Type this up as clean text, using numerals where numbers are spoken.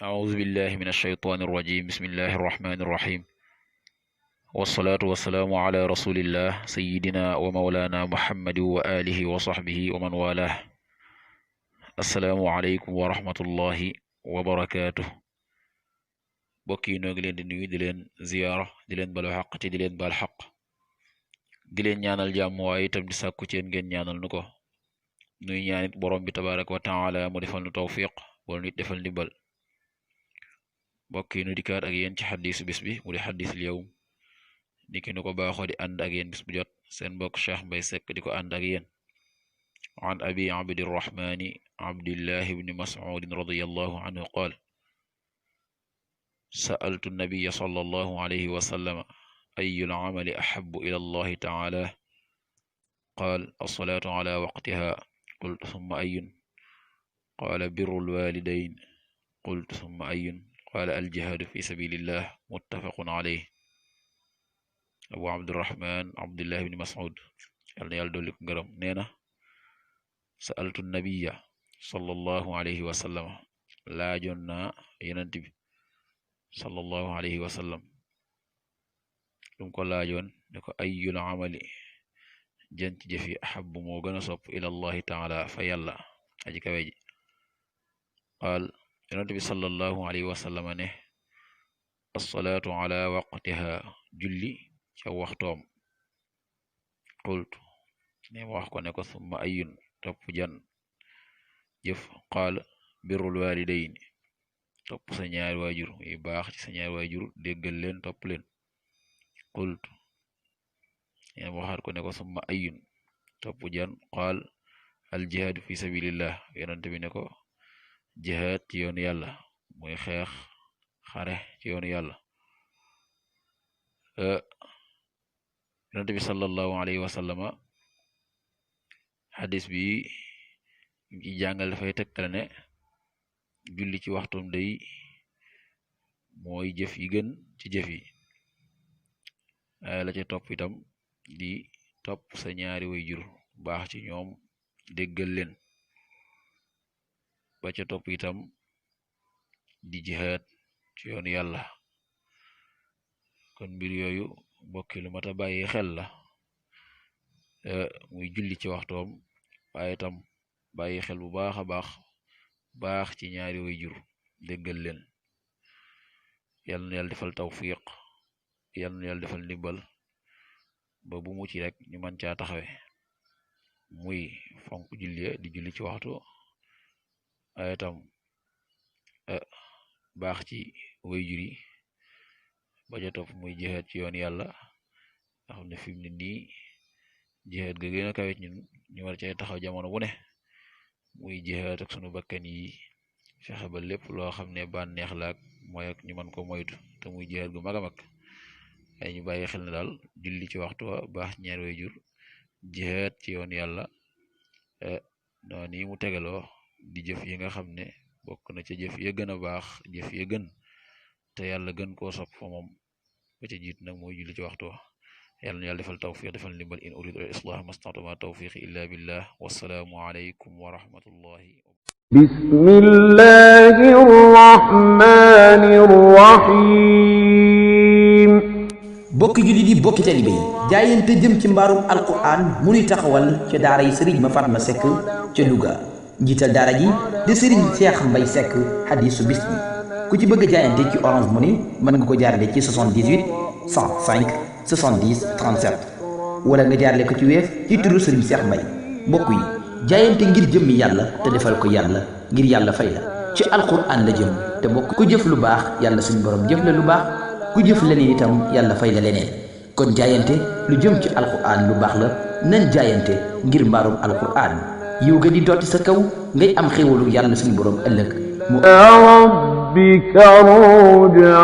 أعوذ بالله من الشيطان الرجيم بسم الله الرحمن الرحيم والصلاة والسلام على رسول الله سيدنا ومولانا محمد وآله وصحبه ومن والاه السلام عليكم ورحمة الله وبركاته bokki noo ngi leen di nuyu di leen ziyaara di leen balu xaq te di leen baal xaq di leen ñaanal jàmm waaye itam di sàkku ci ngeen ñaanal nu ko nuy ñaanit borom bi tabaraka wa taala mu defal nu tawfiq wala nit defal ndimbal bokki nu dikkaat ak yéen ci xadisu bis bi mu di xadisul yawm niki nu ko baaxoo di ànd ak yéen bis bu jot seen mbokk Cheikh Mbaye Seck di ko ànd ak yéen an abi abdirrahmani abdillahi ibni mas'udin radiyallahu anhu qaal sa'altu nabiyya sallallahu alayhi wa sallam ayyul amali ahabbu ila allahi ta'ala qaal as-salaatu ala waqtiha qultu thumma ayyun qaala birrul walidayn qultu thumma ayyun qaala al-jihaadu fi sabilillah muttafaqun alayhi abu abdurrahman abdullah ibn mas'ud yàlla na yàlla dolli ko ngërëm nee na sa'altu nabiyya sallallahu alayhi wa sallam laajoon naa yonent bi sallallahu alayhi wa sallam lum ko laajoon ne ko ayyul amali jën ci jëf yi ahabbu moo gën a sopp ila allahi taala fa yàlla aji kawe ji qaal yonent bi sallallahu alayhi wa sallam ne as-salaatu ala waqtiha julli ca waxtoom qultu ne wax ko ne ko summa ayun topp jan jëf qaal birrul walidayni topp sa ñaari waajur yi baax ci sa ñaari waajur déggal leen topp leen qultu ne waxaat ko ne ko summa ayun topp jan qaal al jihaadu fi sabilillah yonent bi ne ko jihaad ci yoonu yàlla muy xeex xare ci yoonu yàlla yonent bi sallallahu alayhi wa sallama xadis bi ci jàngal dafay tekkale ne julli ci waxtum day mooy jëf yi gën ci jëf yi la ca topp itam di topp sa ñaari waajur baax ci ñoom déggal leen ba ca topp itam di jihaad ci yoonu yàlla kon mbir yooyu bokki lu mata bàyyi xel la muy julli ci waxtoom waaye itam bàyyi xel bu baax a baax ci ñaari waajur déggal leen yal na yàlla defal tawfiq yal na yàlla defal ndimbal ba bu mu ci rek ñu mën caa taxawe muy fonk julli di julli ci waxtu waaye itam baax ci waajur yi ba ca topp muy jihaad ci yoon yàlla nga xam ne fi mu ne nii jihaad ga gën a kawe ñun ñu war cay taxaw jamono bu ne muy jihaad ak sunu bakkan yi fexe ba lépp loo xam ne bànneex la ak mooy ak ñu mën ko moytu te muy jihaad gu mag a mag ay ñu bàyyi xel ne daal julli ci waxtu wa baax ñaari waajur jihaad ci yoon yàlla noonu yi mu tegaloo di jëf yi nga xam ne bokk na ca jëf ya gën a baax jëf ya gën te yàlla gën koo sopp fa moom ba ca jiit nag mooy julli ci waxtu wa yàlla na yàlla defal tawfiq defal ndimbal in uridu al islah mastata'tu ma tawfiqi illa billah wassalaamu alaykum wa rahmatullahi bismillahi rrahmani rrahim bokki julli di bokki talibe yi jaayante jëm ci mbaarum alquran mu nuy taxawal ca daara yi sëriñ ma Fatma Seck ca Louga njiital daara ji di sëriñ Cheikh Mbaye Seck hadisu bis bi ku ci bëgg a jaayante ci Orange Money mën nga ko jaarale ci 78 105 70 37 wala nga jaarale ko ci Wave ci turu sëriñ Cheikh Mbaye mbokk yi jaayante ngir jëmmi yàlla te defal ko yàlla ngir yàlla fay la ci alquran la jëm te bokk ku jëf lu baax yàlla suñu borom jëf la lu baax ku jëf leneen itam yàlla fay la leneen kon jaayante lu jëm ci alquran lu baax la nañ jaayante ngir mbaarum alquran yiw ga di dotti sa kaw ngay am xéwalu yàlla suñu borom ëllëg mu rabbika ruj'a